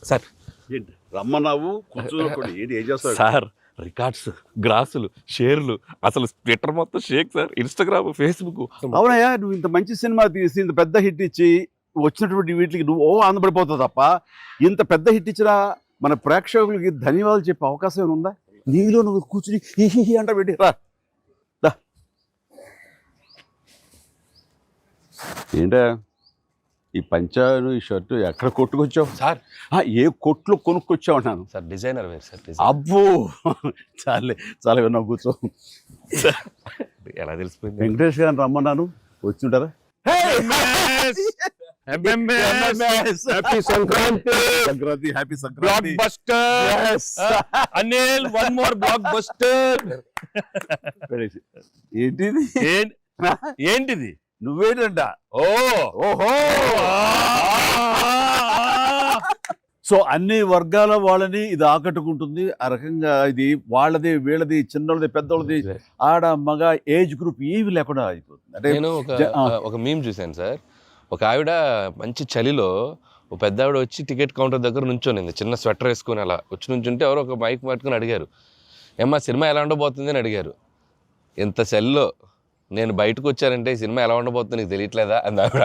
Sir ఏంటి రమ్మన్నావు కూర్చోకుండా ఏంటి ఏం చేస్తావు? సార్ రికార్డ్స్, గ్రాసులు, షేర్లు, అసలు ట్విట్టర్ మొత్తం షేక్ సార్, ఇన్స్టాగ్రామ్, ఫేస్బుక్. అవునయ్యా, నువ్వు ఇంత మంచి సినిమా తీసి ఇంత పెద్ద హిట్ ఇచ్చి వచ్చినటువంటి వీటికి నువ్వు ఆనందపడిపోతావు తప్ప ఇంత పెద్ద హిట్ ఇచ్చిన మన ప్రేక్షకులకి ధన్యవాదాలు చెప్పే అవకాశం ఏమైనా ఉందా? నీలో నువ్వు కూర్చుని హి అంట పెట్టి రా. ఏంటా ఈ పంచాను ఈ షర్టు ఎక్కడ కొట్టుకొచ్చావు సార్ ఏ కొట్లు కొనుక్కొచ్చావు అన్నాను. సార్ డిజైనర్ వేరు సార్. అబ్బో చాలా విన్నా కూర్చో. ఎలా తెలిసిపోయింది? వెంకటేష్ గారిని రమ్మన్నాను, వచ్చింటారా? Sankranti happy Sankranti. Anil one more blockbuster. ఏంటిది? ఏంటిది? నువ్వేంటంట? ఓహో. సో అన్ని వర్గాల వాళ్ళని ఇది ఆకట్టుకుంటుంది. ఆ రకంగా ఇది వాళ్ళది, వీళ్ళది, చిన్నోళ్ళది, పెద్దోళ్ళది, ఆడ మగ ఏజ్ గ్రూప్ ఏవి లేకుండా అయిపోతుంది. అంటే నేను ఒక మీమ్ చూశాను సార్. ఒక ఆవిడ మంచి చలిలో ఒక పెద్ద ఆవిడ వచ్చి టికెట్ కౌంటర్ దగ్గర నుంచోనింది, చిన్న స్వెటర్ వేసుకుని అలా వచ్చి నుంచుంటే ఎవరో ఒక మైక్ పట్టుకుని అడిగారు, ఏమ్మా సినిమా ఎలా ఉండబోతుంది అని అడిగారు. ఎంత చలిలో నేను బయటకు వచ్చానంటే ఈ సినిమా ఎలా ఉండబోతుంది నీకు తెలియట్లేదా అని ఆవిడ.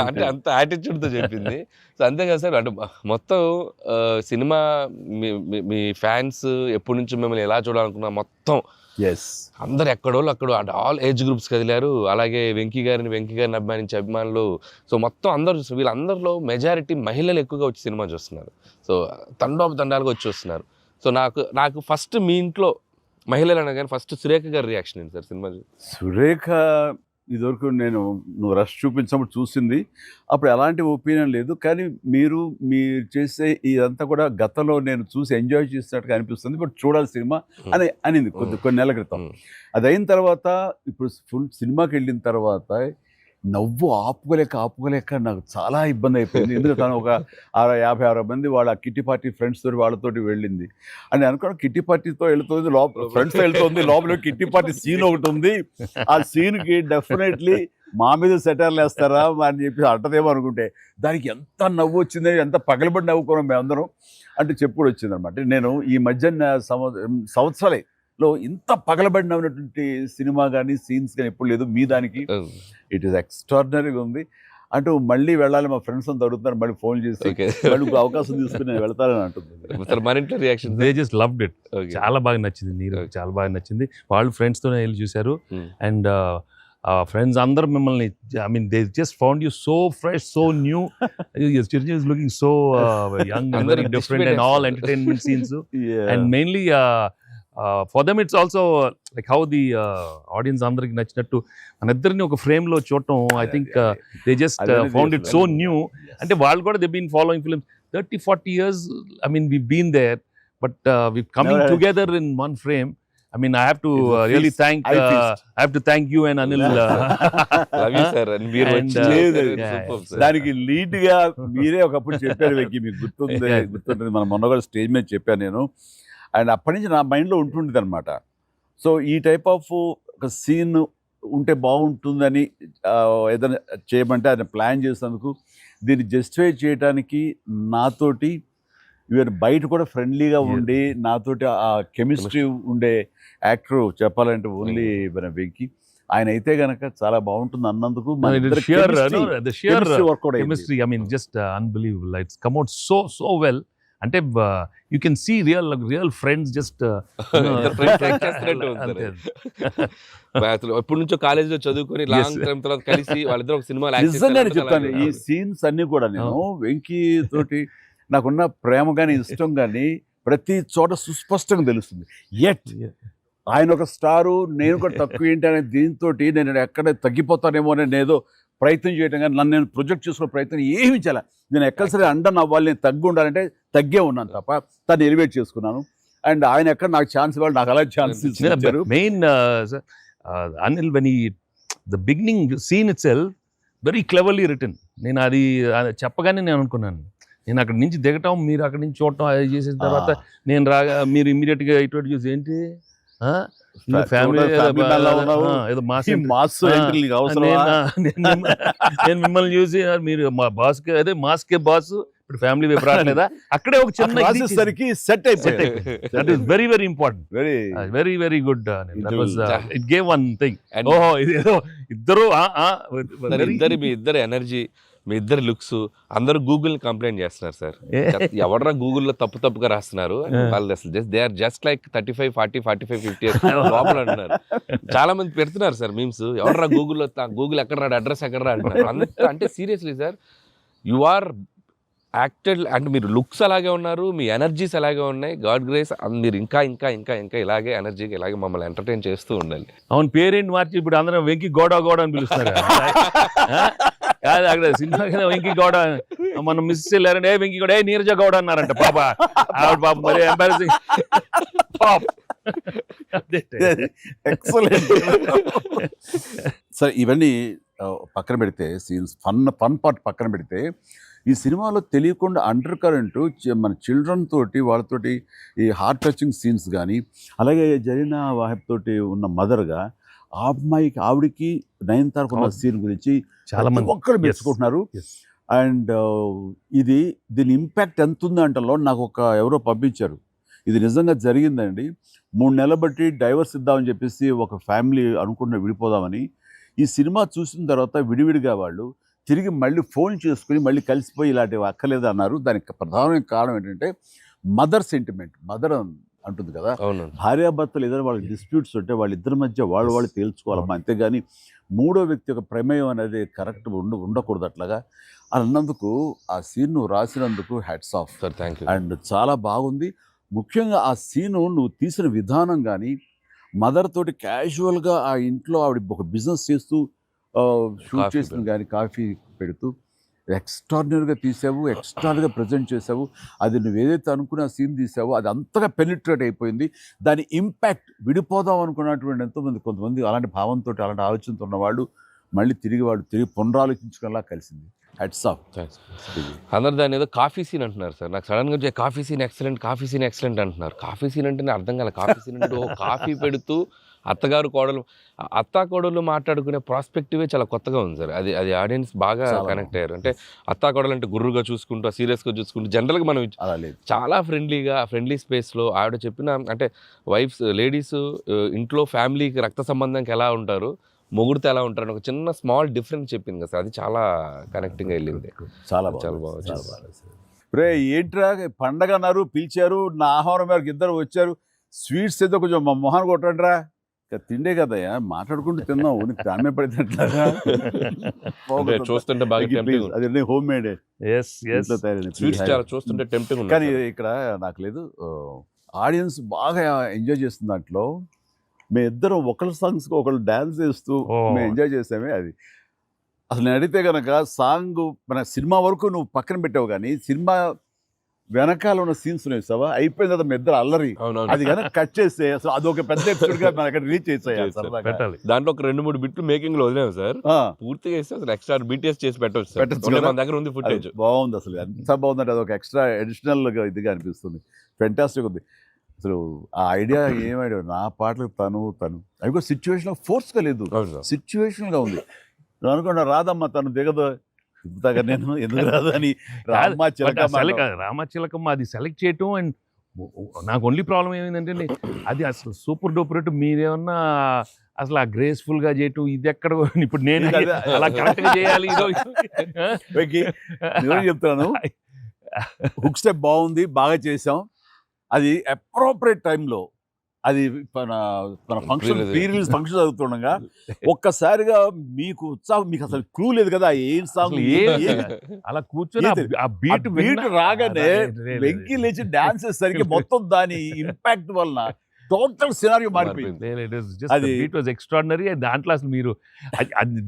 అంటే అంత యాటిట్యూడ్తో చెప్పింది. సో అంతే కదా సార్, అంటే మొత్తం సినిమా మీ ఫ్యాన్స్ ఎప్పటి నుంచి మిమ్మల్ని ఎలా చూడాలనుకున్నా మొత్తం అందరు ఎక్కడోళ్ళు అక్కడ అంటే ఆల్ ఏజ్ గ్రూప్స్ కదిలారు. అలాగే వెంకీ గారిని అభిమానించే అభిమానులు. సో మొత్తం అందరూ వీళ్ళందరిలో మెజారిటీ మహిళలు ఎక్కువగా వచ్చి సినిమా చూస్తున్నారు. సో తండాలుగా వచ్చి వస్తున్నారు. సో నాకు ఫస్ట్ మీ ఇంట్లో మహిళలు అనగానే ఫస్ట్ సురేఖ గారి రియాక్షన్ ఏంటి సార్ సినిమా? సురేఖ ఇదివరకు నువ్వు రష్ చూపించినప్పుడు చూసింది, అప్పుడు ఎలాంటి ఒపీనియన్ లేదు. కానీ మీరు చేసే ఇదంతా కూడా గతంలో నేను చూసి ఎంజాయ్ చేసినట్టుగా అనిపిస్తుంది, బట్ చూడాలి సినిమా అని అనింది కొన్ని నెలల క్రితం. అది అయిన తర్వాత ఇప్పుడు ఫుల్ సినిమాకి వెళ్ళిన తర్వాత నవ్వు ఆపుకోలేక నాకు చాలా ఇబ్బంది అయిపోయింది. ఎందుకంటే తను ఒక 50-60 మంది వాళ్ళ కిట్టి పార్టీ ఫ్రెండ్స్ తోటి వాళ్ళతోటి వెళ్ళింది అని అనుకోవడం. కిట్టి పార్టీతో వెళుతుంది, ఫ్రెండ్స్తో వెళ్తుంది, లోపల కిట్టి పార్టీ సీన్ ఒకటి ఉంది. ఆ సీన్కి డెఫినెట్లీ మా మీద సెటర్లు వేస్తారా అని చెప్పి అంటదేమో అనుకుంటే దానికి ఎంత నవ్వు వచ్చింది, ఎంత పగలబడి నవ్వుకున్నాం మేమందరం అంటే చెప్పుడు వచ్చిందనమాట. నేను ఈ మధ్య సంవత్సరాలే లో ఇంత పగలబడినటువంటి సినిమా కానీ సీన్స్ కానీ ఎప్పుడు లేదు. మీ దానికి ఇట్ ఈస్ ఎక్స్ట్రాడినరీగా ఉంది. అంటూ మళ్ళీ వెళ్ళాలి, మా ఫ్రెండ్స్ అంతా అడుగుతున్నారు, మళ్ళీ ఫోన్ చేసి మళ్ళీ అవకాశం తీసుకుని నేను వెళ్తానని అంటుంది. They just loved it. చాలా బాగా నచ్చింది, నీరు చాలా బాగా నచ్చింది. వాళ్ళు ఫ్రెండ్స్తోనే వెళ్ళి చూశారు. అండ్ ఫ్రెండ్స్ అందరూ మిమ్మల్ని, I mean they just found you so fresh, so new. Chiranjeevi is looking so young and very different and all entertainment scenes. And mainly for them it's also like how the audience అందరికి నచ్చినట్టు మన ఇద్దరిని ఒక frame లో చూడటం. I think they just found it so new. అంటే వాళ్ళు కూడా they been following films 30-40 years. I mean we've been there, but we've coming together in one frame. I mean I have to really thank you and Anil. Love you sir. And మీరు దానికి lead గా మీరే ఒకప్పుడు చెప్పారు వెంకీ, మీకు గుర్తుంది మన మొన్న కూడా స్టేజ్ మీద చెప్పాను నేను. అండ్ అప్పటి నుంచి నా మైండ్లో ఉంటుండేది అనమాట. సో ఈ టైప్ ఆఫ్ ఒక సీన్ ఉంటే బాగుంటుందని ఏదైనా చేయమంటే ఆయన ప్లాన్ చేసినందుకు, దీన్ని జస్టిఫై చేయడానికి నాతోటి ఈవెన్ బయట కూడా ఫ్రెండ్లీగా ఉండి నాతోటి ఆ కెమిస్ట్రీ ఉండే యాక్టర్ చెప్పాలంటే ఓన్లీ మన వెంకీ. ఆయన అయితే గనక చాలా బాగుంటుంది అన్నందుకు chemistry, I mean just unbelievable. It's come out so well. అంటే you can see real friends just ఎప్పటి నుంచో కాలేజీలో చదువుకొని లాంగ్ టైం తర్వాత కలిసి వాళ్ళిద్దరు ఒక సినిమా చెప్తాను. ఈ సీన్స్ అన్ని కూడా నేను వెంకీ తోటి నాకున్న ప్రేమ కానీ ఇష్టం కానీ ప్రతి చోట సుస్పష్టంగా తెలుస్తుంది. ఎట్ ఆయన ఒక స్టారు, నేను కూడా తక్కువ ఏంటి అనే దీంతో నేను ఎక్కడ తగ్గిపోతానేమో అని ఏదో ప్రయత్నం చేయడం కానీ నన్ను నేను ప్రొజెక్ట్ చేసుకునే ప్రయత్నం ఏమి చేయాలి. నేను ఎక్కడ సరే అండర్ అవ్వాలి, నేను తగ్గి ఉండాలంటే తగ్గే ఉన్నాను తప్ప తను ఎలివేట్ చేసుకున్నాను. అండ్ ఆయన ఎక్కడ నాకు ఛాన్స్ ఇవ్వాలి, నాకు అలా ఛాన్స్ ఇచ్చారు. Main Anil when the beginning scene itself very cleverly written. నేను అది చెప్పగానే నేను అనుకున్నాను, నేను అక్కడి నుంచి దిగటం, మీరు అక్కడి నుంచి చూడటం, అది చేసిన తర్వాత నేను రాగా మీరు ఇమ్మీడియట్గా ఇటువంటి చూసి ఏంటి ఫ్యామిలీ family man లా ఉన్నావు. ఏదో మాస్ ఈ మాస్ ఎంట్రీ నీకు అవసరమా? నేను మిమ్మల్ని చూసి మీరు మా బాస్ కి అదే మాస్ కే బాస్ ఇప్పుడు ఫ్యామిలీ వైపు రావట్లేదా అక్కడే ఒక చిన్న రాసేసరికి సెట్ అయిపోయింది. That is very very important, very very very good. It gave one thing. And ఓహో ఇది ఏదో ఇద్దరు మీ ఇద్దరు ఎనర్జీ, మీ ఇద్దరు లుక్స్ అందరూ గూగుల్ కంప్లైంట్ చేస్తున్నారు సార్. ఎవడరా గూగుల్లో తప్పుగా రాస్తున్నారు వాళ్ళు, అసలు దే ఆర్ జస్ట్ లైక్ 35, 40, 45, 50 లోపల అంటున్నారు. చాలా మంది పెడుతున్నారు సార్ మీమ్స్, ఎవడరా గూగుల్లో గూగుల్ ఎక్కడ రాడు, అడ్రస్ ఎక్కడ రా అంటున్నారు. అంత అంటే seriously sir, you are acted అంటే మీరు లుక్స్ అలాగే ఉన్నారు, మీ ఎనర్జీస్ అలాగే ఉన్నాయి. గాడ్ గ్రేస్ మీరు ఇంకా ఇంకా ఇంకా ఇంకా ఇలాగే ఎనర్జీకి ఇలాగే మమ్మల్ని ఎంటర్టైన్ చేస్తూ ఉండాలి. అవును, పేరేంటి మార్చి ఇప్పుడు అందరం వెంకి గౌడ అని పిలుస్తారు. కాదు అక్కడ సినిమా వెంకి గౌడ, మనం మిస్ వెళ్ళారంటే వెంకి గౌడ, నీరజ గౌడ అన్నారంట. పాప ఆవిడ పాప మరి ఎంబారసింగ్. ఎక్సలెంట్. సరే ఇవన్నీ పక్కన పెడితే, సీన్స్ ఫన్ పార్ట్ పక్కన పెడితే, ఈ సినిమాలో తెలియకుండా అండర్ కరెంట్ మన చిల్డ్రన్ తోటి వాళ్ళతోటి ఈ హార్ట్ టచింగ్ సీన్స్ కానీ, అలాగే జరీనా వాహిబ్ తోటి ఉన్న మదర్గా ఆ అమ్మాయికి ఆవిడికి నయనతారకు ఉన్న సీన్ గురించి చాలా మంది ఒక్కరు మెచ్చుకుంటున్నారు. అండ్ దీని ఇంపాక్ట్ ఎంత ఉందంటలో నాకు ఎవరో పంపించారు, ఇది నిజంగా జరిగిందండి. 3 నెలలు బట్టి డైవర్స్ ఇద్దామని చెప్పేసి ఒక ఫ్యామిలీ అనుకున్న విడిపోదామని, ఈ సినిమా చూసిన తర్వాత విడివిడిగా వాళ్ళు తిరిగి మళ్ళీ ఫోన్ చేసుకుని మళ్ళీ కలిసిపోయి ఇలాంటివి అక్కర్లేదు అన్నారు. దానికి ప్రధానమైన కారణం ఏంటంటే మదర్ సెంటిమెంట్. మదర్ అంటుంది కదా, భార్యాభర్తలు ఏదైనా వాళ్ళకి డిస్ప్యూట్స్ ఉంటే వాళ్ళిద్దరి మధ్య వాళ్ళు తేల్చుకోవాలమ్మా, అంతేగాని మూడో వ్యక్తి యొక్క ప్రమేయం అనేది కరెక్ట్ ఉండకూడదు. అట్లాగా అన్నందుకు ఆ సీన్ నువ్వు రాసినందుకు hats off sir. Thank you. And చాలా బాగుంది. ముఖ్యంగా ఆ సీను నువ్వు తీసిన విధానం కానీ, మదర్ తోటి క్యాజువల్గా ఆ ఇంట్లో ఆవిడ ఒక బిజినెస్ చేస్తూ షూట్ చేసిన కానీ కాఫీ పెడుతూ ఎక్స్ట్రాడినరీగా తీసావు, ఎక్స్ట్రాడినరీగా ప్రజెంట్ చేసావు. అది నువ్వు ఏదైతే అనుకున్న సీన్ తీసావో అది అంతగా పెనిట్రేట్ అయిపోయింది. దాని ఇంపాక్ట్ విడిపోదాం అనుకున్నటువంటి కొంతమంది అలాంటి భావంతో అలాంటి ఆలోచనతో ఉన్నవాళ్ళు మళ్ళీ తిరిగి పునరాలోచించుకునేలా కలిసింది. Heads of. అందరు దాన్ని ఏదో కాఫీ సీన్ అంటున్నారు సార్. నాకు సడన్గా కాఫీ సీన్ ఎక్సలెంట్ అంటున్నారు. కాఫీ సీన్ అంటే అర్థం కాలే. కాఫీ సీన్ అంటే కాఫీ పెడుతూ అత్తా కోడలు మాట్లాడుకునే ప్రాస్పెక్టివే చాలా కొత్తగా ఉంది సార్. అది ఆడియన్స్ బాగా కనెక్ట్ అయ్యారు. అంటే అత్తా కోడలు అంటే గుర్రుగా చూసుకుంటూ, సీరియస్గా చూసుకుంటూ, జనరల్గా మనం చాలా ఫ్రెండ్లీ స్పేస్లో ఆవిడ చెప్పిన అంటే లేడీస్ ఇంట్లో ఫ్యామిలీకి రక్త సంబంధంకి ఎలా ఉంటారు, మొగుడితో ఎలా ఉంటారని ఒక చిన్న స్మాల్ డిఫరెన్స్ చెప్పింది కదా సార్. అది చాలా కనెక్టింగ్గా వెళ్ళింది. చాలా బాగా. రే ఏంట్రా పండగ అన్నారు, పిలిచారు, నా ఆహారం మేరకు ఇద్దరు వచ్చారు, స్వీట్స్ ఏదో కొంచెం మా మొహాన్ని కొట్టండిరా. తిండే కదయ్యా, మాట్లాడుకుంటూ తిన్నావు, నీకు దాని పడినట్లాగా చూస్తుంటే బాగా అది హోమ్ మేడ్ చూస్తుంటే టెంప్టింగ్ ఉంది. కానీ ఇక్కడ నాకు లేదు, ఆడియన్స్ బాగా ఎంజాయ్ చేస్తున్న దాంట్లో మేము ఇద్దరం ఒకళ్ళ సాంగ్స్కి ఒకళ్ళు డ్యాన్స్ చేస్తూ మేము ఎంజాయ్ చేసామే. అది అసలు నేను అడిగితే కనుక సాంగ్ మన సినిమా వరకు నువ్వు పక్కన పెట్టావు, కానీ సినిమా వెనకాల ఉన్న సీన్స్ వేసావా, అయిపోయిన తర్వాత మీ ఇద్దరు అల్లరి, అది కనుక కట్ చేస్తే అసలు అదొక పెద్ద ఎపిసోడ్ గా మనకి రిలీజ్ చేసేయాలి. దాంట్లో ఒక 2-3 బిట్లు మేకింగ్ లో వదిలేము సార్. పూర్తిగా వేస్తే అసలు ఎక్స్ట్రా బీటీఎస్ చేసి పెట్టచ్చు. మన దగ్గర ఉంది ఫుటేజ్. బాగుంది, అసలు ఎంత బాగుందంటే అదొక ఎక్స్ట్రా అడిషనల్ గా ఇదిగా అనిపిస్తుంది. ఫెంటాస్టిక్ ఉంది అసలు. ఆ ఐడియా ఏం ఐడియా, నా పాటలు తను అవి కూడా సిచ్యువేషన్ ఫోర్స్గా లేదు, సిచ్యువేషన్గా ఉంది. నువ్వు అనుకున్నా రాదమ్మా తను దిగదు, నేను ఎందుకు రాదు అని రామచిలకమ్మ అది సెలెక్ట్ చేయటం. అండ్ నాకు ఓన్లీ ప్రాబ్లం ఏమైందంటే అది అసలు సూపర్ డూపర్ రేటు. మీరేమన్నా అసలు ఆ గ్రేస్ఫుల్ గా చేయటం ఇది ఎక్కడ, ఇప్పుడు నేను అలా కరెక్ట్ గా చేయాలి. చెప్తాను, హుక్ స్టెప్ బాగుంది, బాగా చేసాం. అది అప్రోప్రియేట్ టైంలో అది మన ఫంక్షన్ ప్రీ-రిలీజ్ ఫంక్షన్ జరుగుతుండగా ఒక్కసారిగా మీకు ఉత్సాహం, మీకు అసలు క్లూ లేదు కదా ఏం సాంగ్ అలా కూర్చొని ఆ బీట్ రాగానే వెంకీ లేచి డాన్స్ చేసేసరికి మొత్తం దాని ఇంపాక్ట్ వలన టోటల్ సినారియో మారిపోయింది. అది ఇట్ వాజ్ ఎక్స్ట్రాడినరీ. దాంట్లో అసలు మీరు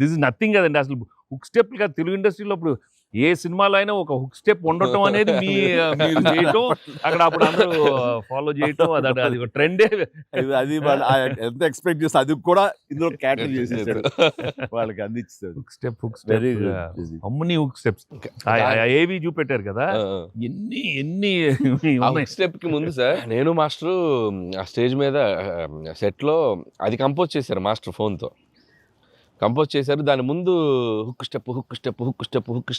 దిస్ ఇస్ నథింగ్ కదండి. అసలు హుక్ స్టెప్ కదా తెలుగు ఇండస్ట్రీలో ఇప్పుడు ఏ సినిమాలో అయినా ఒక హుక్ స్టెప్ ఉండటం అనేది మీరు చేయటం, అక్కడ అప్పుడు అందరూ ఫాలో చేయటం, అది ఒక ట్రెండే. అది వాళ్ళు ఎంత ఎక్స్పెక్ట్ చేస్తే అది కూడా ఇందులో క్యాటర్ చేసేసాడు, వాళ్ళకి అందించాడు. హుక్ స్టెప్ అమ్మని హుక్ స్టెప్స్ ఏవి చూపెట్టారు కదా, ఎన్ని స్టెప్ కి ముందు సార్ నేను మాస్టర్ ఆ స్టేజ్ మీద సెట్ లో అది కంపోజ్ చేశారు మాస్టర్ ఫోన్ తో కంపోజ్ చేశారు. దాని ముందు హుక్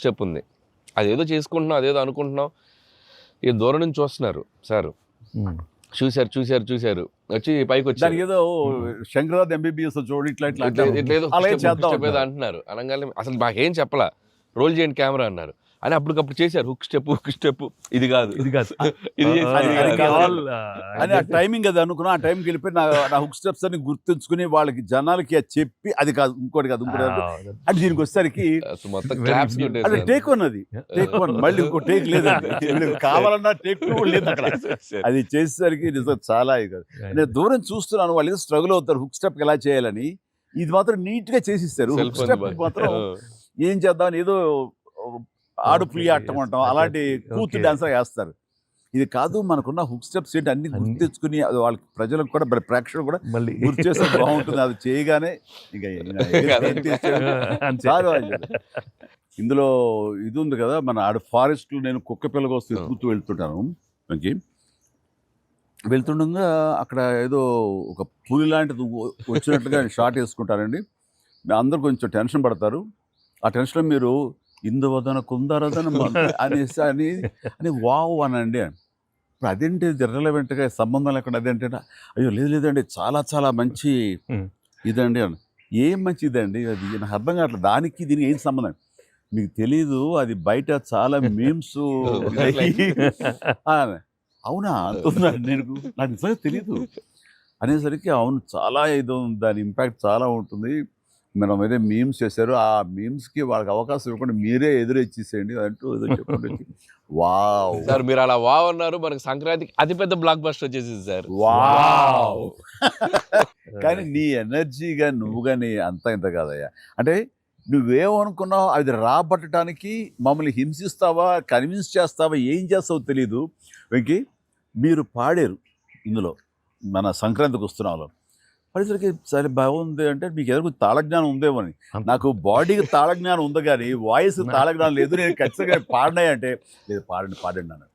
స్టెప్ ఉంది. అదేదో చేసుకుంటున్నాం, అదేదో అనుకుంటున్నాం. ఇక దూరం నుంచి చూస్తున్నారు సార్, చూశారు వచ్చి పైకి వచ్చారు. ఏదో శంకరాద్ ఎంబీబీఎస్ చూడు ఇట్లా అంటున్నారు. అనగానే అసలు మాకేం చెప్పలా, రోల్ చేయండి కెమెరా అన్నారు. అని అప్పటికప్పుడు చేశారు హుక్ స్టెప్. ఇది కాదు అని ఆ టైమింగ్ అది అనుకున్నా. ఆ టైంకి వెళ్ళిపోయి నా హుక్ స్టెప్స్ అని గుర్తుంచుకుని వాళ్ళకి జనాలకి చెప్పి అది కాదు ఇంకోటి కాదు అంటే దీనికి వచ్చేసరికి అది టేక్ వన్, టేక్ వన్, మళ్ళీ ఇంకో టేక్ లేదండి, కావాలన్నా టేక్ టూ లేదు అక్కడ. అది చేసేసరికి నిజం చాలా ఇది. నేను దూరం చూస్తున్నాను, వాళ్ళు ఏదో స్ట్రగుల్ అవుతారు హుక్ స్టెప్ ఎలా చేయాలని. ఇది మాత్రం నీట్ గా చేసిస్తారు. హుక్ స్టెప్ మాత్రం ఏం చేద్దామని ఏదో ఆడు పులి ఆటం అంటాం అలాంటి కూతురు డాన్సర్ వేస్తారు. ఇది కాదు, మనకున్న హుక్ స్టెప్స్ ఏంటి అన్ని గుర్తు తెచ్చుకుని అది వాళ్ళకి ప్రజలకు కూడా ప్రేక్షకులు కూడా మళ్ళీ గుర్తు చేస్తే బాగుంటుంది. అది చేయగానే ఇందులో ఇది ఉంది కదా, మన ఆడు ఫారెస్ట్ నేను కుక్క పిల్లగా వస్తే ఎత్తుకుతూ వెళ్తుంటాను. వెళ్తుండగా అక్కడ ఏదో ఒక పులి లాంటిది వచ్చినట్టుగా షాట్ వేసుకుంటారండి. అందరూ కొంచెం టెన్షన్ పడతారు. ఆ టెన్షన్లో మీరు ఇందువదన కుందరదన అనేసి అని వావ్ అనండి. ఇప్పుడు అదేంటి ఇర్రెలవెంట్గా సంబంధం లేకుండా అదేంటే, అయ్యో లేదండి చాలా చాలా మంచి ఇదండి అని. ఏం మంచి ఇదండి అది నాకు అర్థం కావట్లేదు, దానికి దీనికి ఏం సంబంధం మీకు తెలీదు, అది బయట చాలా మీమ్స్. అవునా అంటున్నాను నేను, నాకు నిజంగా తెలీదు అనేసరికి అవును చాలా ఇది దాని ఇంపాక్ట్ చాలా ఉంటుంది. మనం ఏదో మీమ్స్ చేశారు, ఆ మీమ్స్కి వాళ్ళకి అవకాశం ఇవ్వకుండా మీరే ఎదురొచ్చేసేయండి అంటూ ఏదో చెప్పండి. వావ్ సార్, మీరు అలా వావ్ అన్నారు, మనకి సంక్రాంతికి అతిపెద్ద బ్లాక్ బస్టర్ వచ్చేసింది సార్. వావ్ కానీ నీ ఎనర్జీగా నువ్వు కానీ అంత ఇంత కాదయ్యా. అంటే నువ్వేమనుకున్నావు అది రాబట్టడానికి మమ్మల్ని హింసిస్తావా, కన్విన్స్ చేస్తావా, ఏం చేస్తావో తెలీదు. వెంకీ మీరు పాడారు ఇందులో మన సంక్రాంతికి వస్తున్నాలో, పరిసరికి సరే బాగుంది అంటే మీకు ఎదురు తాళజ్ఞానం ఉందేమని. నాకు బాడీకి తాళజ్ఞానం ఉంది కానీ వాయిస్ తాళజ్ఞానం లేదు. నేను ఖచ్చితంగా పాడినాయి అంటే లేదు పాడండి అన్నాడు.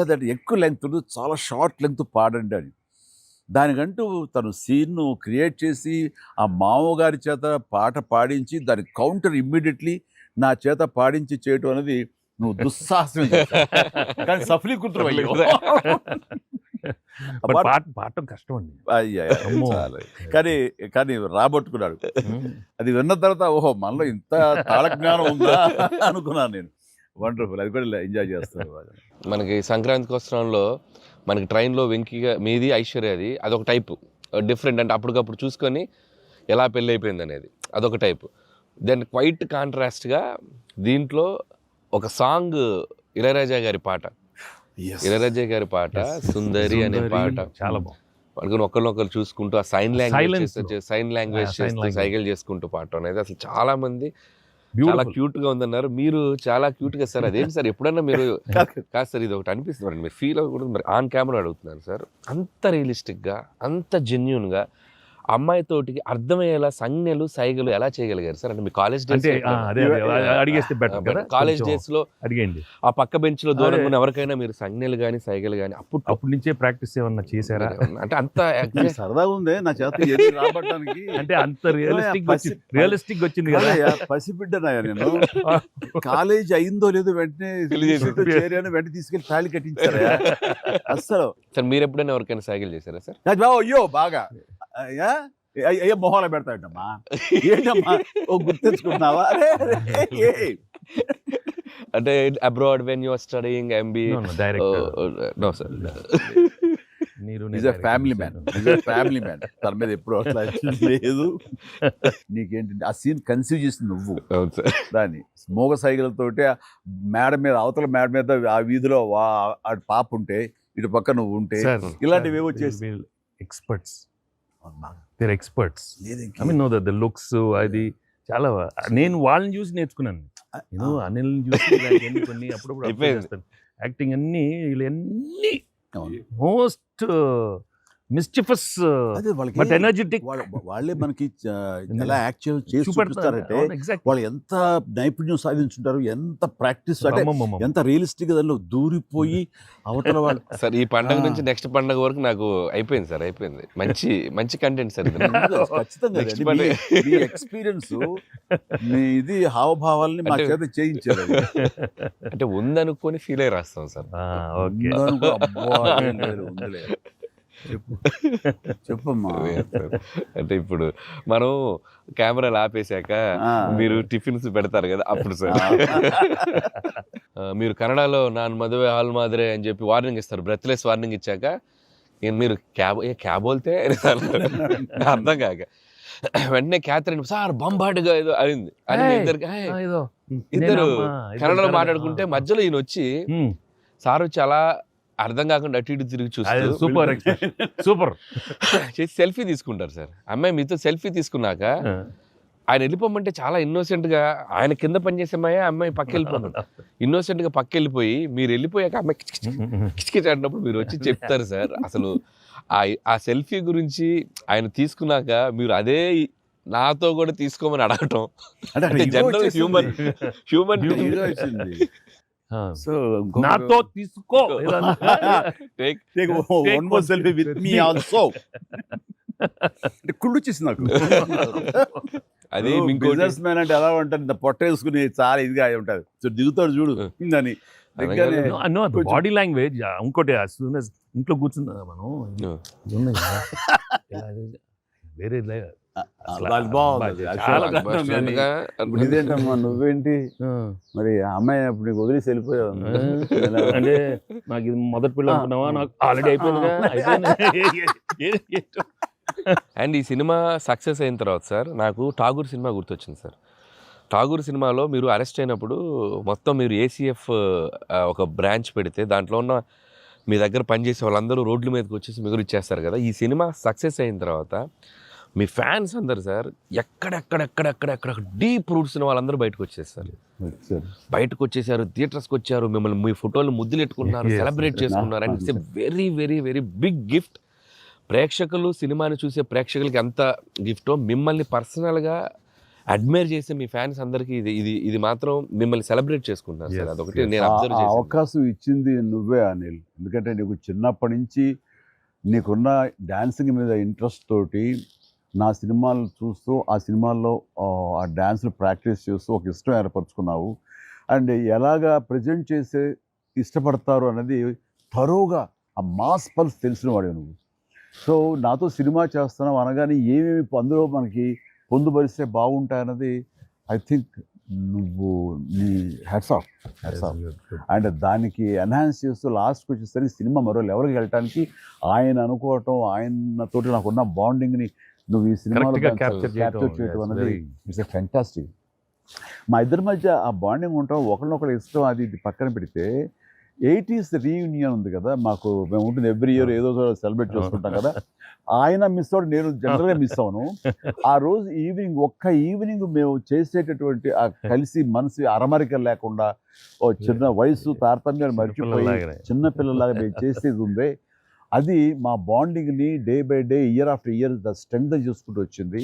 అదంటే ఎక్కువ లెంగ్త్ చాలా షార్ట్ లెంగ్త్ పాడండి అని. దానికంటూ తను సీన్ను క్రియేట్ చేసి ఆ మామగారి చేత పాట పాడించి దాని కౌంటర్ ఇమ్మీడియట్లీ నా చేత పాడించి చేయటం అనేది నువ్వు దుస్సాహసం కానీ సఫలీకృతం అయ్యో. పాడటం కష్టం అండి. కానీ కానీ రాబట్టుకున్నాడు. అది విన్న తర్వాత ఓహో మనలో ఇంత తాళజ్ఞానం ఉందా అనుకున్నాను నేను. వండర్ఫుల్, అది కూడా ఎంజాయ్ చేస్తాను. మనకి సంక్రాంతికి వస్త్రంలో మనకి ట్రైన్లో వెంకీగా మీది ఐశ్వర్యది అదొక టైపు డిఫరెంట్, అంటే అప్పటికప్పుడు చూసుకొని ఎలా పెళ్ళి అయిపోయింది అనేది అదొక టైపు. దెన్ క్వైట్ కాంట్రాస్ట్గా దీంట్లో ఒక సాంగ్ ఇళయరాజా గారి పాట, సుందరి అనే పాట చాలా బాగుంది. ఒకరినొకరు చూసుకుంటూ ఆ సైన్ లాంగ్వేజ్ చేస్తూ సైకిల్ చేసుకుంటూ పాట అనేది అసలు చాలా మంది చాలా క్యూట్ గా ఉందన్నారు. మీరు చాలా క్యూట్ గా సార్. అదేంటి సార్ ఎప్పుడన్నా మీరు కాదు సార్ ఇది ఒకటి అనిపిస్తుంది మీరు ఫీల్ అవ్వకూడదు, మరి ఆన్ కెమెరా అడుగుతున్నాను సార్. అంత రియలిస్టిక్ గా అంత జెన్యూన్ గా అమ్మాయితోటికి అర్థమయ్యేలా సంజ్ఞలు సైగలు ఎలా చేయగలిగారు సార్? అంటే మీ కాలేజ్ డేస్ అడిగేస్తే బెటర్ కదా. కాలేజ్ డేస్ లో అడిగండి, ఆ పక్క బెంచ్ లో దూరంగా ఉన్న ఎవరికైనా మీరు సంజ్ఞలు కానీ సైగలు కానీ అప్పుడు నుంచే ప్రాక్టీస్ ఏమన్నా చేశారా? అంటే అంత సరదాగా ఉంది నా చేత రాబట్టడానికి. అంటే అంత రియలిస్టిక్ వచ్చింది కదా. పసిబిడ్డనాయా నేను. కాలేజ్ అయిందో లేదో వెంటనే చేరాను, వెంటనే తీసుకెళ్లి తాళి కట్టించారా అస్సలు. సార్ మీరు ఎప్పుడైనా ఎవరికైనా సైకిల్ చేశారా సార్? అయ్యో బాగా అయ్యో మొహాలు పెడతాడమ్మా, ఏంటమ్మా ఓ గుర్తించుకుంటున్నావా? అంటే abroad when you are studying MBA? No sir, family man. తన మీద ఎప్పుడు అట్లా లేదు. నీకేంటంటే ఆ సీన్ కన్సీవ్ చేసింది నువ్వు. దాన్ని మోగ సైకిల్తోటి మేడ మీద అవతల మేడ మీద ఆ వీధిలో ఆ పాప ఉంటే ఇటు పక్క నువ్వు ఉంటే ఇలాంటివి ఏవో చేసి experts I mean know the looks అది చాలా నేను వాళ్ళని చూసి నేర్చుకున్నాను. నేను అనిల్ చూసి ఇలాంటివన్నీ కొన్ని అప్పుడప్పుడు observe అయిపోయింది. చేస్తాను. యాక్టింగ్ అన్ని వీళ్ళన్నీ అవును. మోస్ట్ మిస్చిఫస్ అదే వాళ్ళకి బట్ ఎనర్జెటిక్ వాళ్ళే మనకి ఎలా యాక్ట్ చేసి చూపిస్తారంటే ఎగ్జాక్ట్. వాళ్ళు ఎంత నైపుణ్యం సాధించుంటారు, ఎంత ప్రాక్టీస్ అంటే ఎంత రియలిస్టిక్ గా దానిలో దూరిపోయి అవతల వాళ్ళు సార్ ఈ పండగ నుంచి నెక్స్ట్ పండగ వరకు నాకు అయిపోయింది సార్, అయిపోయింది. మంచి మంచి కంటెంట్ సార్ ఇది. ఖచ్చితంగా Next అది పండగ. మీ ఎక్స్పీరియన్స్ మీ ఇది హావభావాల్ని మా చేత చేయించారు. అంటే ఉందనుకొని ఫీల్ అయ్యి రాస్తాం సార్. ఓకే. ఉందనుకో, అబ్బా, ఏం లేదు, ఉందిలే. చెప్పమ్మా. అంటే ఇప్పుడు మనం కెమెరాలు ఆపేశాక మీరు టిఫిన్స్ పెడతారు కదా అప్పుడు సార్. మీరు కన్నడలో నాన్ మదువే హాల్ మాదిరే అని చెప్పి వార్నింగ్ ఇస్తారు, బ్రెత్లెస్ వార్నింగ్ ఇచ్చాక మీరు క్యాబ్ వెళ్తే అర్థం కాక వెంటనే క్యాథరిన్ సార్ బంబాటుగా ఏదో అయింది అని ఇద్దరు కన్నడలో మాట్లాడుకుంటే మధ్యలో ఈయన వచ్చి సార్ వచ్చి అలా అర్థం కాకుండా అటు ఇటు తిరిగి చూస్తారు, సూపర్ సూపర్ చేసి సెల్ఫీ తీసుకుంటారు సార్. అమ్మాయి మీతో సెల్ఫీ తీసుకున్నాక ఆయన వెళ్ళిపోమంటే చాలా innocent గా ఆయన కింద పనిచేసే అమ్మాయి పక్క వెళ్ళిపోమంట innocent గా పక్క వెళ్ళిపోయి మీరు వెళ్ళిపోయాక అమ్మాయి కిచకిచ అంటున్నప్పుడు మీరు వచ్చి చెప్తారు సార్. అసలు ఆ సెల్ఫీ గురించి ఆయన తీసుకున్నాక మీరు అదే నాతో కూడా తీసుకోమని అడగటం అంటే జనరల్ హ్యూమన్ సో నాతో తీసుకో కుళ్ళు వచ్చేసింది నాకు. అది బిజినెస్ మ్యాన్ అంటే ఎలా ఉంటారు, ఇంత పొట్ట వేసుకుని చాలా ఇదిగా ఉంటారు. సో దిగుతాడు చూడు అని బాడీ లాంగ్వేజ్. ఇంకోటి ఇంట్లో కూర్చున్నా మనం వేరే ఇదేంటమ్మా నువ్వేంటి మరి అమ్మాయి అప్పుడు నీకు వదిలేసి వెళ్ళిపోయావు అంటే నాకు ఇది మొదటి పిల్ల అనుకున్నావా, నాకు ఆల్రెడీ అయిపోయింది. అండ్ ఈ సినిమా సక్సెస్ అయిన తర్వాత సార్ నాకు ఠాగూర్ సినిమా గుర్తొచ్చింది సార్. ఠాగూర్ సినిమాలో మీరు అరెస్ట్ అయినప్పుడు మొత్తం మీరు ఏసీఎఫ్ ఒక బ్రాంచ్ పెడితే దాంట్లో ఉన్న మీ దగ్గర పనిచేసే వాళ్ళందరూ రోడ్ల మీదకి వచ్చేసి మీరు ఇచ్చేస్తారు కదా. ఈ సినిమా సక్సెస్ అయిన తర్వాత మీ ఫ్యాన్స్ అందరు సార్ ఎక్కడెక్కడెక్కడెక్కడెక్కడ డీప్ రూట్స్ వాళ్ళందరూ బయటకు వచ్చేస్తారు, బయటకు వచ్చేసారు, థియేటర్స్కి వచ్చారు, మిమ్మల్ని మీ ఫోటోలు ముద్దులెట్టుకున్నారు, సెలబ్రేట్ చేసుకున్నారు. And it's a very very very big gift. ప్రేక్షకులు సినిమాని చూసే ప్రేక్షకులకి ఎంత గిఫ్టో మిమ్మల్ని పర్సనల్గా అడ్మైర్ చేసే మీ ఫ్యాన్స్ అందరికీ ఇది ఇది ఇది మాత్రం మిమ్మల్ని సెలబ్రేట్ చేసుకుంటారు సార్. అదొకటి నేను అబ్జర్వ్ చేశాను. అవకాశం ఇచ్చింది నువ్వే అనిల్, ఎందుకంటే నీకు చిన్నప్పటి నుంచి నీకున్న డాన్సింగ్ మీద ఇంట్రెస్ట్ తోటి నా సినిమాలు చూస్తూ ఆ సినిమాల్లో ఆ డ్యాన్స్ని ప్రాక్టీస్ చేస్తూ ఒక ఇష్టం ఏర్పరచుకున్నావు. అండ్ ఎలాగా ప్రజెంట్ చేసే ఇష్టపడతారు అనేది తరోగా ఆ మాస్ పల్స్ తెలిసిన వాడే నువ్వు. సో నాతో సినిమా చేస్తున్నావు అనగానే ఏమేమి అందులో మనకి పొందుపరిస్తే బాగుంటాయన్నది ఐ థింక్ నువ్వు నీ హ్యాట్స్ ఆఫ్. అండ్ దానికి ఎన్హాన్స్ చేస్తూ లాస్ట్కి వచ్చేసరికి సినిమా మరో లెవెల్కి వెళ్ళటానికి ఆయన అనుకోవటం, ఆయనతోటి నాకున్న బాండింగ్ని నువ్వు ఈ సినిమాలో క్యాప్చర్ చేయటం అనేది ఇట్స్ ఎ ఫ్యాంటాస్టిక్. మా ఇద్దరి మధ్య ఆ బాండింగ్ ఉండటం, ఒకరినొకరు ఇష్టం, అది ఇది పక్కన పెడితే 80s రీయూనియన్ ఉంది కదా మాకు, మేము ఉంటుంది ఎవ్రీ ఇయర్ ఏదో సెలబ్రేట్ చేసుకుంటాం కదా. ఆయన మిస్ అవుట్, నేను జనరల్గా మిస్ అవును. ఆ రోజు ఈవినింగ్ ఒక్క ఈవినింగ్ మేము చేసేటటువంటి ఆ కలిసి మనసు అరమరికలు లేకుండా ఓ చిన్న వయసు తారతమ్యాలు మర్చిపోయి చిన్నపిల్లలాగా మేము చేసేది ఉందే, అది మా బాండింగ్ని day by day year after year strength చేసుకుంటూ వచ్చింది.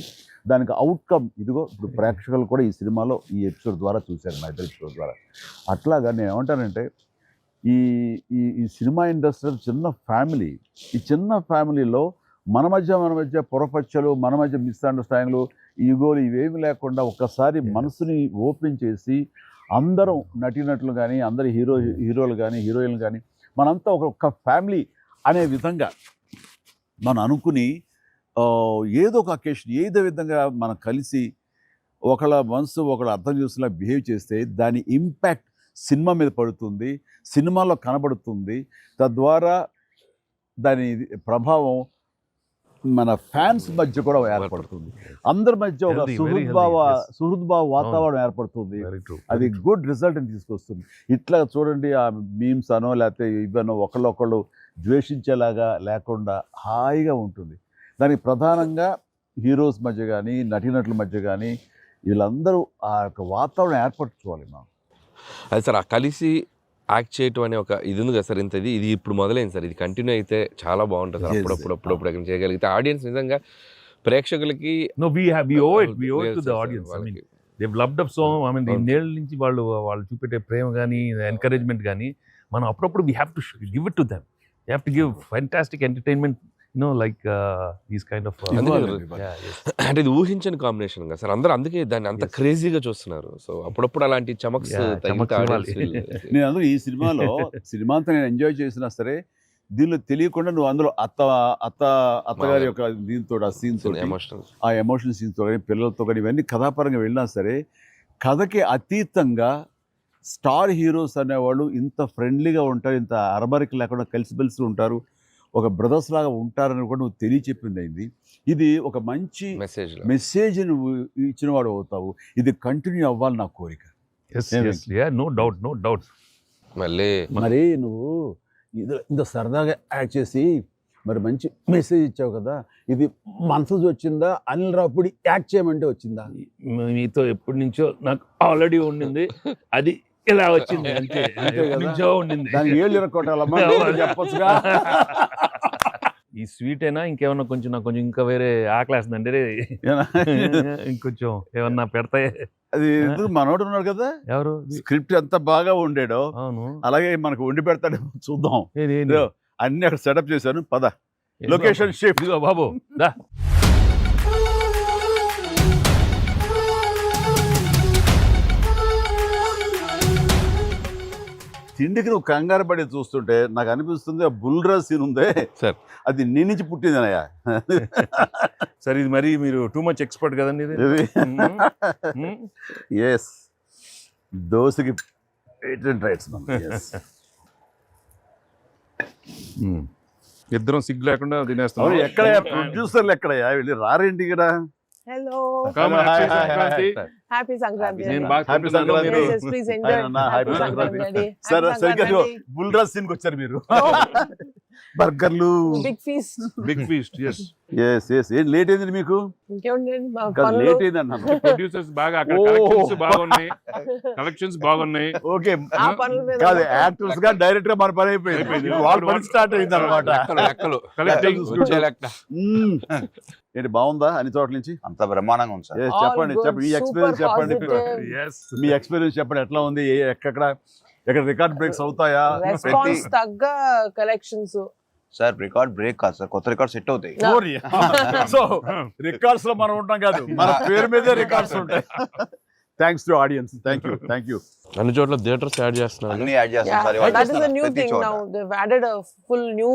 దానికి అవుట్కమ్ ఇదిగో ఇప్పుడు ప్రేక్షకులు కూడా ఈ సినిమాలో ఈ ఎపిసోడ్ ద్వారా చూశారు, మా ఇద్దరు ఎపిసోడ్ ద్వారా. అట్లాగా నేను ఏమంటానంటే ఈ ఈ సినిమా ఇండస్ట్రీ చిన్న ఫ్యామిలీ. ఈ చిన్న ఫ్యామిలీలో మన మధ్య పొరపచ్చలు, మన మధ్య మిస్అండర్స్టాండింగ్లు, ఈగోలు ఇవేమి లేకుండా ఒక్కసారి మనసుని ఓపెన్ చేసి అందరం నటీనటులు కానీ, అందరు హీరోలు కానీ, హీరోయిన్లు కానీ మనంతా ఒక ఫ్యామిలీ అనే విధంగా మనం అనుకుని ఏదో ఒక అకేషన్ ఏదో విధంగా మనం కలిసి ఒకళ్ళ మనసు ఒకళ్ళు అర్థం చేసుకునేలా బిహేవ్ చేస్తే దాని ఇంపాక్ట్ సినిమా మీద పడుతుంది, సినిమాలో కనబడుతుంది. తద్వారా దాని ప్రభావం మన ఫ్యాన్స్ మధ్య కూడా ఏర్పడుతుంది, అందరి మధ్య ఒక సుహృద్భావ వాతావరణం ఏర్పడుతుంది. అది గుడ్ రిజల్ట్ని తీసుకొస్తుంది. ఇట్లా చూడండి, ఆ మీమ్స్ అనో లేకపోతే ఇవన్నో ఒకళ్ళొకళ్ళు ద్వేషించేలాగా లేకుండా హాయిగా ఉంటుంది. దానికి ప్రధానంగా హీరోస్ మధ్య కానీ, నటీనటుల మధ్య కానీ వీళ్ళందరూ ఆ యొక్క వాతావరణం ఏర్పరచుకోవాలి మనం. అది సార్ ఆ కలిసి యాక్ట్ చేయటం అనే ఒక ఇది ఉంది కదా సార్, ఇది ఇప్పుడు మొదలైంది సార్, ఇది కంటిన్యూ అయితే చాలా బాగుంటుంది సార్. అప్పుడప్పుడు ఎక్కడ చేయగలిగితే ఆడియన్స్ నిజంగా ప్రేక్షకులకి No, we owe it to the audience. I mean, they've loved up so. I mean, ఇన్నేళ్ళ నుంచి వాళ్ళు చూపెట్టే ప్రేమ కానీ ఎంకరేజ్మెంట్ కానీ మనం అప్పుడప్పుడు we have to give it to them. You have to give fantastic entertainment, like these kind of అంటే ఇది ఊహించని combination కదా సార్, అందరూ అందుకే దాన్ని అంత క్రేజీగా చూస్తున్నారు. సో అప్పుడప్పుడు అలాంటి చమక్స్ నేను అందులో ఈ సినిమా అంతా నేను ఎంజాయ్ చేసినా సరే, దీనిలో తెలియకుండా నువ్వు అందులో అత్తగారి యొక్క దీంతో ఆ సీన్స్ ఆ ఎమోషనల్ సీన్స్తో కానీ పిల్లలతో కానీ ఇవన్నీ కథాపరంగా వెళ్ళినా సరే, కథకి అతీతంగా స్టార్ హీరోస్ అనేవాళ్ళు ఇంత ఫ్రెండ్లీగా ఉంటారు, ఇంత అరమరిక లేకుండా కలిసిమెలిసి ఉంటారు, ఒక బ్రదర్స్ లాగా ఉంటారని కూడా నువ్వు తెలియచెప్పింది అయింది. ఇది ఒక మంచి మెసేజ్ నువ్వు ఇచ్చిన వాడు అవుతావు. ఇది కంటిన్యూ అవ్వాలి నా కోరిక. No doubt. మరి నువ్వు ఇంత సరదాగా యాక్ట్ చేసి మరి మంచి మెసేజ్ ఇచ్చావు కదా, ఇది మనసు వచ్చిందా, అనిల్ రావుపూడి యాక్ట్ చేయమంటే వచ్చిందా? మీతో ఎప్పటి నుంచో నాకు ఆల్రెడీ ఉండింది, అది ఇలా వచ్చింది అంతే. నుంచో ఉండింది, దానికి ఏళ్ళు ఇరక్కొట్టాలమ్మా చెప్పొచ్చుగా. ఈ స్వీట్ అయినా ఇంకేమన్నా కొంచెం నాకు కొంచెం ఇంకా వేరే ఆకలేస్తుందంటే ఇంకొంచెం ఏమన్నా పెడతాయి. అది మనోడు ఉన్నాడు కదా, ఎవరు స్క్రిప్ట్ ఎంత బాగా ఉండేడో అవును అలాగే మనకు వండి పెడతాడు, చూద్దాం. అన్ని అక్కడ సెటప్ చేశాను, పద లొకేషన్ షిఫ్ట్ బాబు దా. తిండికి నువ్వు కంగారు పడి చూస్తుంటే నాకు అనిపిస్తుంది ఆ బుల్రా సీన్ ఉందే సార్, అది నీ నుంచి పుట్టిందనయ్యా. సరే ఇది మరి మీరు టూ మచ్ ఎక్స్పర్ట్ కదండి ఇది. ఎస్, దోశకి పేటెంట్ రైట్స్. ఇద్దరం సిగ్గు లేకుండా తినేస్తాం. ఎక్కడయ్యా ప్రొడ్యూసర్లు, ఎక్కడయ్యా వెళ్ళి రారేంటి ఇక్కడ? Hello. హ్యాపీ సంక్రాంతి. Sir, బుల్రా సీన్ కి వచ్చారు మీరు. బర్గర్లు, బిగ్ ఫీస్ట్. yes. ఏం లేట్ అయింది మీకు? లేట్ అయింది అన్నా. ప్రొడ్యూసర్స్ బాగా అక్కడ కలెక్షన్స్ బాగున్నాయి. ఓకే కాదు, యాక్టర్స్ గా డైరెక్ట్ గా మన పని అయిపోయింది, వాళ్ళ పని స్టార్ట్ అయింది అనమాట. ఏంటి బాగుందా అన్ని చోట్ల నుంచి? అంత బ్రహ్మాండంగా ఉంది సార్. చెప్పండి మీ ఎక్స్పీరియన్స్ చెప్పండి. మీ ఎక్స్పీరియన్స్ చెప్పండి, ఎట్లా ఉంది, ఎక్కడ రికార్డ్ బ్రేక్స్ అవుతాయా? రెస్పాన్స్ తగ్గ కలెక్షన్స్ సార్. రికార్డ్ బ్రేక్ కాదు సార్, కొత్త రికార్డ్ సెట్ అవుతాయి. సో రికార్డ్స్ లో మనం ఉంటాం కాదు, మన పేరు మీదే రికార్డ్స్ ఉంటాయి. Thanks to audience. Thank you. అన్ని చోట్ల థియేటర్స్ యాడ్ చేస్తున్నారు, అన్ని యాడ్ చేస్తున్నారు sir. That is a new thing now. They've added a full new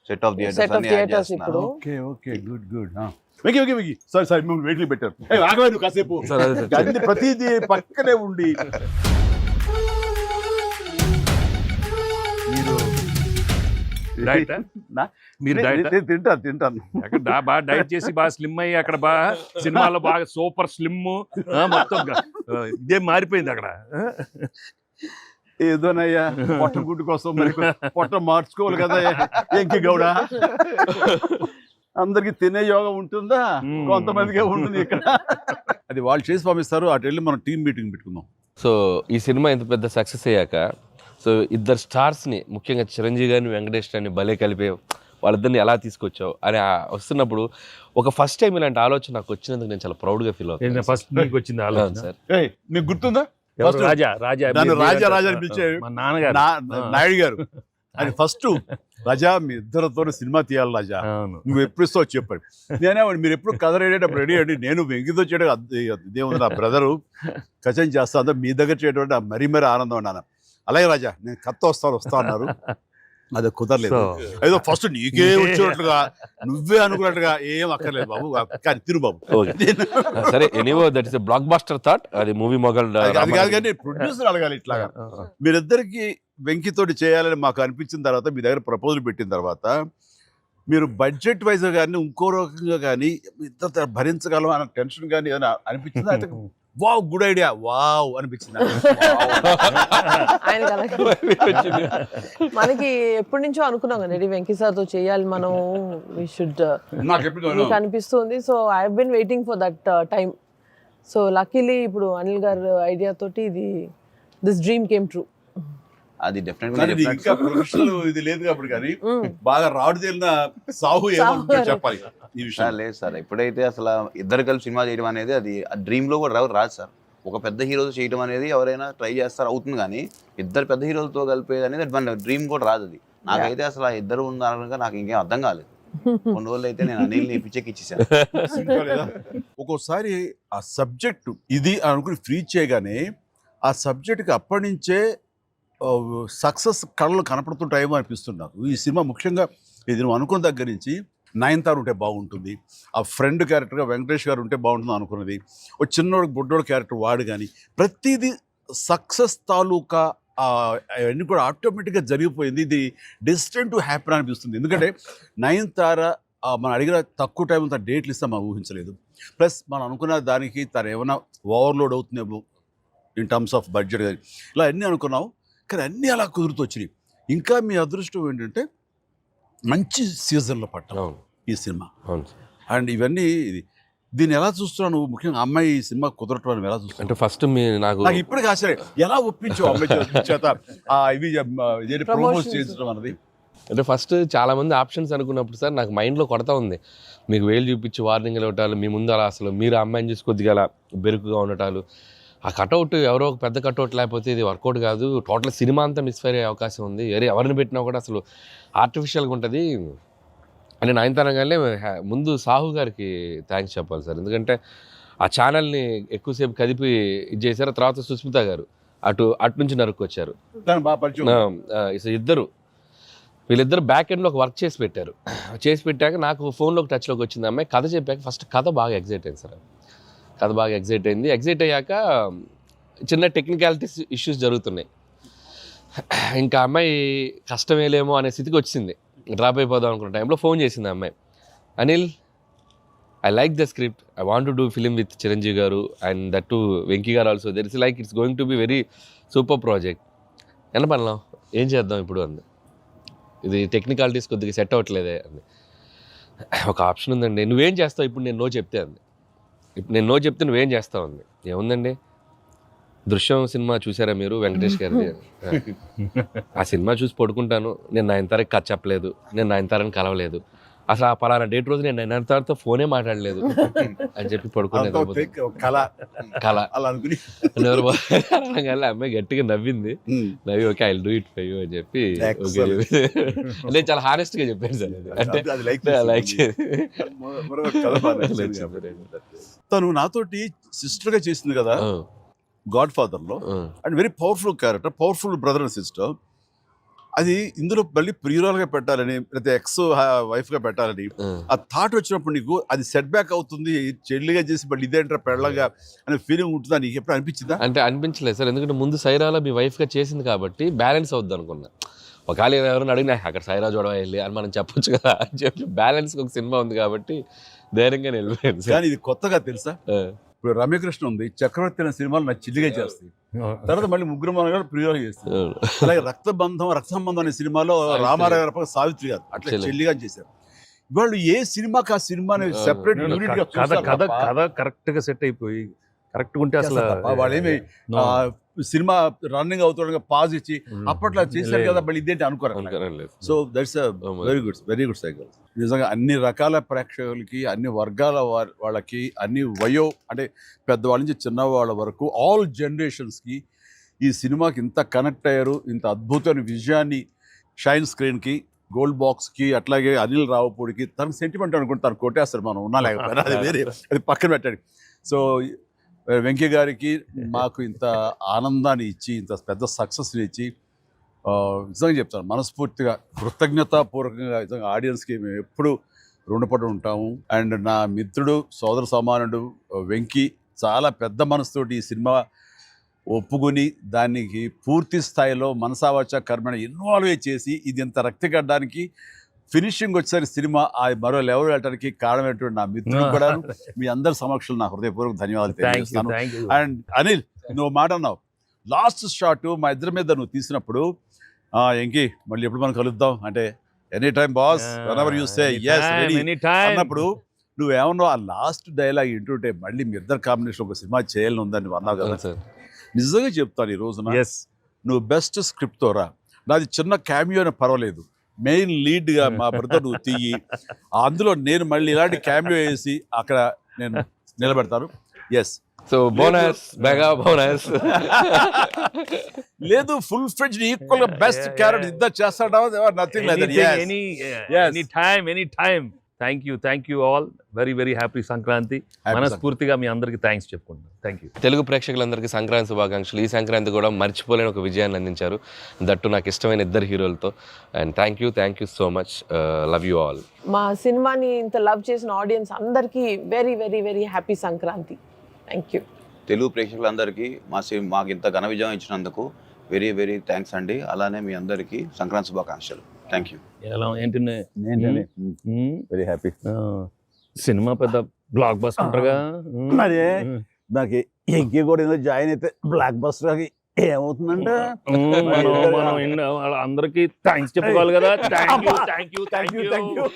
set of theaters ఇప్పుడు. Okay good. వెకి సారీ మేము వెయిట్ లో పెట్టారు. ఆగవే నువ్వు కాసేపు. అన్ని ప్రతిదీ పక్కనే ఉండి మీరు తింటాను అక్కడ బాగా డైట్ చేసి బాగా స్లిమ్ అయ్యి అక్కడ బాగా సినిమాలో బాగా సూపర్ స్లిమ్ మొత్తం ఇదే మారిపోయింది అక్కడ. ఏదోనయ్యా పొట్ట గుడ్డు కోసం మరి పొట్ట మార్చుకోవాలి కదా ఎంకి గౌడ. అందరికి తినే యోగం ఉంటుందా? కొంతమందికే ఉంటుంది ఇక్కడ. అది వాళ్ళు చేసి పంపిస్తారు, అటు వెళ్ళి మనం టీం మీటింగ్ పెట్టుకుందాం. సో ఈ సినిమా ఇంత పెద్ద సక్సెస్ అయ్యాక, సో ఇద్దరు స్టార్స్ని ముఖ్యంగా చిరంజీవి గారిని వెంకటేష్ గారిని భలే కలిపే వాళ్ళిద్దరిని ఎలా తీసుకొచ్చావు అని వస్తున్నప్పుడు ఒక ఫస్ట్ టైం ఇలాంటి ఆలోచన నాకు వచ్చినందుకు నేను చాలా ప్రౌడ్గా ఫీల్ అవుతాను. ఫస్ట్ నీకు వచ్చింది ఆలోచన సార్. మీకు గుర్తుందా? రాజా అని పిలిచే నాన్నగారు నాయుడు గారు. అది ఫస్ట్ రాజా మీ ఇద్దరితో సినిమా తీయాలి రాజా, నువ్వు ఎప్పుడు ఇస్తావు చెప్పాడు. నేనే మీరు ఎప్పుడు కథ రెడీ రెడీ అండి, నేను వెంకితో చేయడం ఇదేముంది, నా బ్రదరు కచం చేస్తా, అంతా మీ దగ్గర చేయడం మరీ ఆనందం అన్నాను. అలాగే రాజా నేను కథ వస్తా అన్నారు, అది కుదరలేదు. ఏదో ఫస్ట్ నీకే వచ్చినట్లుగా నువ్వే అనుకున్నట్టుగా ఏం అక్కర్లేదు బాబు, కానీ తిరు బాబు. సరే, anyway that is a blockbuster thought. అది మూవీ మొగల్ అది కాదు, కానీ ప్రొడ్యూసర్ అడగాలి ఇట్లాగా. మీరిద్దరికి వెంకితోటి చేయాలని మాకు అనిపించిన తర్వాత, మీ దగ్గర ప్రపోజల్ పెట్టిన తర్వాత, మీరు బడ్జెట్ వైజ్ కానీ ఇంకో రకంగా కానీ ఇద్దరు భరించగలం అన్న టెన్షన్ కానీ ఏదైనా అనిపించిందా? అయితే వావ్ గుడ్ ఐడియా వావ్ అనిపించింది. మనకి ఎప్పటి నుంచో అనుకున్నాం కదా వెంకీ సార్ తో చేయాలి మనం, వి షుడ్, నాకు అనిపిస్తుంది. So I have been waiting for that time. So luckily ఇప్పుడు అనిల్ గారు ఐడియా తోటి దిస్ డ్రీమ్ కేమ్ ట్రూ. అది డెఫినెట్ కానీ ఇది ఇంకా ప్రొఫెషనల్ ఇది లేదు కాబట్టి కానీ బాగా రాడు తేలిన సాహు ఏమంటారు చెప్పాలి ఈ విషయం. లేదు సార్, ఎప్పుడైతే అసలు ఇద్దరు కలిసి సినిమా చేయడం అనేది అది డ్రీమ్ లో కూడా రాదు సార్. ఒక పెద్ద హీరోతో చేయడం అనేది ఎవరైనా ట్రై చేస్తారు, అవుతుంది, కానీ ఇద్దరు పెద్ద హీరోలతో కలిపేది అనేది మన డ్రీమ్ కూడా రాదు. అది నాకైతే అసలు ఆ ఇద్దరు ఉన్నారనగా నాకు ఇంకేం అర్థం కాలేదు. కొన్ని రోజులు అయితే నేను అనిల్ని పిచ్చెక్కి ఇచ్చేసాను. ఒక్కోసారి ఆ సబ్జెక్టు ఇది అనుకుని ఫ్రీ చేయగానే ఆ సబ్జెక్ట్కి అప్పటి నుంచే సక్సెస్ కళలు కనపడుతుంటాయేమో అనిపిస్తుంది నాకు. ఈ సినిమా ముఖ్యంగా ఇది నువ్వు అనుకున్న దగ్గర నుంచి నయనతార ఉంటే బాగుంటుంది, ఆ ఫ్రెండ్ క్యారెక్టర్గా వెంకటేష్ గారు ఉంటే బాగుంటుంది అనుకున్నది, ఒక చిన్నోడు బుడ్డోడు క్యారెక్టర్ వాడు, కానీ ప్రతిదీ సక్సెస్ తాలూకా అవన్నీ కూడా ఆటోమేటిక్గా జరిగిపోయింది. ఇది డెస్టిన్ టు హ్యాపీ అనిపిస్తుంది. ఎందుకంటే నయనతార మనం అడిగిన తక్కువ టైం అంతా డేట్లు ఇస్తాం మనం ఊహించలేదు. ప్లస్ మనం అనుకున్న దానికి తను ఏమైనా ఓవర్లోడ్ అవుతుందేమో ఇన్ టర్మ్స్ ఆఫ్ బడ్జెట్ కానీ ఇలా అన్నీ అనుకున్నాం, కానీ అన్నీ అలా కుదురుతూ వచ్చినాయి. ఇంకా మీ అదృష్టం ఏంటంటే మంచి సీజన్లో పట్టాం ఈ సినిమా. అండ్ ఇవన్నీ దీన్ని ఎలా చూస్తున్నావు నువ్వు? ముఖ్యంగా అమ్మాయి ఈ సినిమా కుదరటం అని ఎలా చూస్తున్నావు? అంటే ఫస్ట్ నాకు ఇప్పటికీ ఆశ్చర్యం, ఎలా ఒప్పించావు అమ్మాయి చేత ఇవి ప్రమోట్ చేయించడం అన్నది? అంటే ఫస్ట్ చాలా మంది ఆప్షన్స్ అనుకున్నప్పుడు సార్ నాకు మైండ్లో కొడతా ఉంది, మీకు వేలు చూపించి వార్నింగ్లు ఇవ్వటాలు, మీ ముందు అలా అసలు మీరు అమ్మాయిని చూసి కొద్దిగా అలా బెరుకుగా ఉండటాలు, ఆ కటౌట్ ఎవరో ఒక పెద్ద కటౌట్ లేకపోతే ఇది వర్కౌట్ కాదు, టోటల్ సినిమా అంతా మిస్ఫైర్ అయ్యే అవకాశం ఉంది, ఎవరిని పెట్టినా కూడా అసలు ఆర్టిఫిషియల్గా ఉంటుంది అని నయనతారగానే ముందు సాహు గారికి థ్యాంక్స్ చెప్పాలి సార్. ఎందుకంటే ఆ ఛానల్ని ఎక్కువసేపు కదిపి ఇది చేశారు. తర్వాత సుస్మిత గారు అటు నుంచి నరుక్కొచ్చారు. వీళ్ళిద్దరు బ్యాక్ ఎండ్లో ఒక వర్క్ చేసి పెట్టారు. చేసి పెట్టాక నాకు ఫోన్లోకి టచ్లోకి వచ్చింది అమ్మాయి. కథ చెప్పాక ఫస్ట్ కథ బాగా ఎగ్జైట్ అయింది సార్. కథ బాగా ఎగ్జైట్ అయింది. ఎగ్జైట్ అయ్యాక చిన్న టెక్నికాలిటీస్ ఇష్యూస్ జరుగుతున్నాయి. ఇంకా అమ్మాయి కష్టమేలేమో అనే స్థితికి వచ్చింది. డ్రాప్ అయిపోదాం అనుకున్న టైంలో ఫోన్ చేసింది అమ్మాయి, Anil I like the script, I want to do film with Chiranjeevi garu and that to Venky garu also, there is like it's going to be very super project. ఎన్నపడలాం ఏం చేద్దాం ఇప్పుడు అంది. ఇది టెక్నికాలిటీస్ కొద్దిగా సెట్ అవ్వట్లేదే అంది. ఒక ఆప్షన్ ఉందండి, నువ్వేం చేస్తావు ఇప్పుడు నేను నో చెప్తే అంది. ఇప్పుడు నేను నో చెప్తే నువ్వేం చేస్తావు అంది. ఏముందండి, దృశ్యం సినిమా చూసారా మీరు వెంకటేష్ గారిది? ఆ సినిమా చూసి పడుకుంటాను, నేను నయనతారకి కథ చెప్పలేదు, నేను నయనతారని కలవలేదు, అసలు ఆ పలానా డేట్ రోజు నేను నయనతారతో ఫోనే మాట్లాడలేదు అని చెప్పి పడుకునేది. అమ్మాయి గట్టిగా నవ్వింది. నవ్వి okay I do it for you అని చెప్పి నేను చాలా హానెస్ట్ గా చెప్పాను సార్. అంటే లైక్ తను నాతోటి సిస్టర్ గా చేసింది కదా గాడ్ ఫాదర్ లో, and very powerful character, powerful brother and sister. అది ఇందులో మళ్ళీ ప్రియురాలుగా పెట్టాలని లేదా ఎక్స్ వైఫ్ గా పెట్టాలని ఆ థాట్ వచ్చినప్పుడు నీకు అది సెట్ బ్యాక్ అవుతుంది, చెల్లిగా చేసి మళ్ళీ ఇదేంటారా పెళ్ళగా అనే ఫీలింగ్ ఉంటుందా నీకు ఎప్పుడు అనిపించిందా? అంటే అనిపించలేదు సార్, ఎందుకంటే ముందు సైరాలో మీ వైఫ్ గా చేసింది కాబట్టి బ్యాలెన్స్ అవుద్ది అనుకున్నా. ఒకవేళ ఎవరైనా అడిగినా అక్కడ సైరా చూడవ వెళ్ళి అని మనం చెప్పొచ్చు కదా అని చెప్పి బ్యాలెన్స్ ఒక సినిమా ఉంది కాబట్టి ధైర్యంగా వెళ్ళిపోయాను సార్. కానీ ఇది కొత్తగా తెలుసా, ఇప్పుడు రమ్యకృష్ణ ఉంది, చక్రవర్తి అనే సినిమాలు నాకు చిల్లిగా చేస్తాయి, తర్వాత మళ్ళీ ముగ్గురు మన గారు ప్రియులుగా చేస్తారు. అలాగే రక్త సంబంధం అనే సినిమాలో రామారావు గారు సావిత్రి గారు అట్లా చెల్లిగా చేశారు. వాళ్ళు ఏ సినిమాకి ఆ సినిమాని సెపరేట్ కథ కరెక్ట్ గా సెట్ అయిపోయి కరెక్ట్ ఉంటే అసలు వాళ్ళేమి సినిమా రన్నింగ్ అవుతుండగా పాజ్ ఇచ్చి అప్పట్లో చేశారు కదా మళ్ళీ ఇదేంటి అనుకోరు. So that's very good cycle. నిజంగా అన్ని రకాల ప్రేక్షకులకి, అన్ని వర్గాల వాళ్ళకి, అన్ని అంటే పెద్దవాళ్ళ నుంచి చిన్నవాళ్ళ వరకు ఆల్ జనరేషన్స్కి ఈ సినిమాకి ఇంత కనెక్ట్ అయ్యారు. ఇంత అద్భుతమైన విజయాన్ని షైన్ స్క్రీన్కి, గోల్డ్ బాక్స్కి, అట్లాగే అనిల్ రావుపూడికి తనకు సెంటిమెంట్ అనుకుంటే తను కొట్టేస్తారు, మనం ఉన్నా లేకపోయినా అది వేరే, అది పక్కన పెట్టండి. సో వెంకీ గారికి మాకు ఇంత ఆనందాన్ని ఇచ్చి, ఇంత పెద్ద సక్సెస్ని ఇచ్చి నిజంగా చెప్తాను మనస్ఫూర్తిగా కృతజ్ఞతాపూర్వకంగా నిజంగా ఆడియన్స్కి మేము ఎప్పుడు రుణపడి ఉంటాము. అండ్ నా మిత్రుడు, సోదర సమానుడు వెంకీ చాలా పెద్ద మనసుతోటి ఈ సినిమా ఒప్పుకొని దానికి పూర్తి స్థాయిలో మనసావాచ కర్మణ ఇన్వాల్వ్ చేసి ఇది ఇంత రక్తిగడ్డానికి ఫినిషింగ్ వచ్చేసరి సినిమా ఆ మరో లెవెల్ వెళ్ళడానికి కారణమైనటువంటి నా మిత్రుడు కూడా మీ అందరి సమక్షంలో నా హృదయపూర్వక ధన్యవాదాలు తెలియజేస్తాను. అండ్ అనిల్, నువ్వు మాట అన్నావు లాస్ట్ షాట్ మా ఇద్దరి మీద నువ్వు తీసినప్పుడు, ఎంకి మళ్ళీ ఎప్పుడు మనం కలుద్దాం అంటే any time boss, whenever you say yes ready అన్నప్పుడు నువ్వేమన్నా ఆ లాస్ట్ డైలాగ్ వింటుంటే మళ్ళీ మీ ఇద్దరు కాంబినేషన్ ఒక సినిమా చేయాలని ఉందని అన్నావు కదా సార్. నిజంగా చెప్తాను ఈ రోజున ఎస్ నువ్వు బెస్ట్ స్క్రిప్ట్తో రా, నాది చిన్న క్యామియో అని పర్వాలేదు, మెయిన్ లీడ్గా మా బ్రదర్ నువ్వు తీయి, అందులో నేను మళ్ళీ ఇలాంటి క్యామియో వేసి అక్కడ నేను నిలబెడతాను. Yes so bonus, mega bonus. లేదు ఫుల్ ఫ్రెండ్స్ ఈక్వల్ గా బెస్ట్ క్యారెక్టర్ ఇద్దరు చేస్తాడా, nothing like that. Any time. Thank you all. Very happy Sankranti. మనస్ఫూర్తిగా మీ అందరికి థ్యాంక్స్ చెప్పుకుంటాను. Thank you. తెలుగు ప్రేక్షకులందరికీ సంక్రాంతి శుభాకాంక్షలు. ఈ సంక్రాంతి కూడా మర్చిపోలేని ఒక విజయాన్ని అందించారు, దట్టు నాకు ఇష్టమైన ఇద్దరు హీరోలతో. And thank you so much. Love you all. మా సినిమాని ఇంత లవ్ చేసిన ఆడియన్స్ అందరికీ very happy Sankranti. Thank you. Telugu ప్రేక్షకులందరికీ మాకు ఇంత ఘన విజయం ఇచ్చినందుకు వెరీ థ్యాంక్స్ అండి. అలానే మీ అందరికీ సంక్రాంతి శుభాకాంక్షలు. Thank you. ఎలా ఏంటి వెరీ హ్యాపీ. సినిమా పెద్ద బ్లాక్ బస్టర్గా అదే నాకు ఎంకి కూడా ఏదో జాయిన్ అయితే బ్లాక్ బస్టర్ ఏమవుతుందంటే మనం అందరికి థ్యాంక్స్ చెప్పుకోవాలి కదా. Thank you.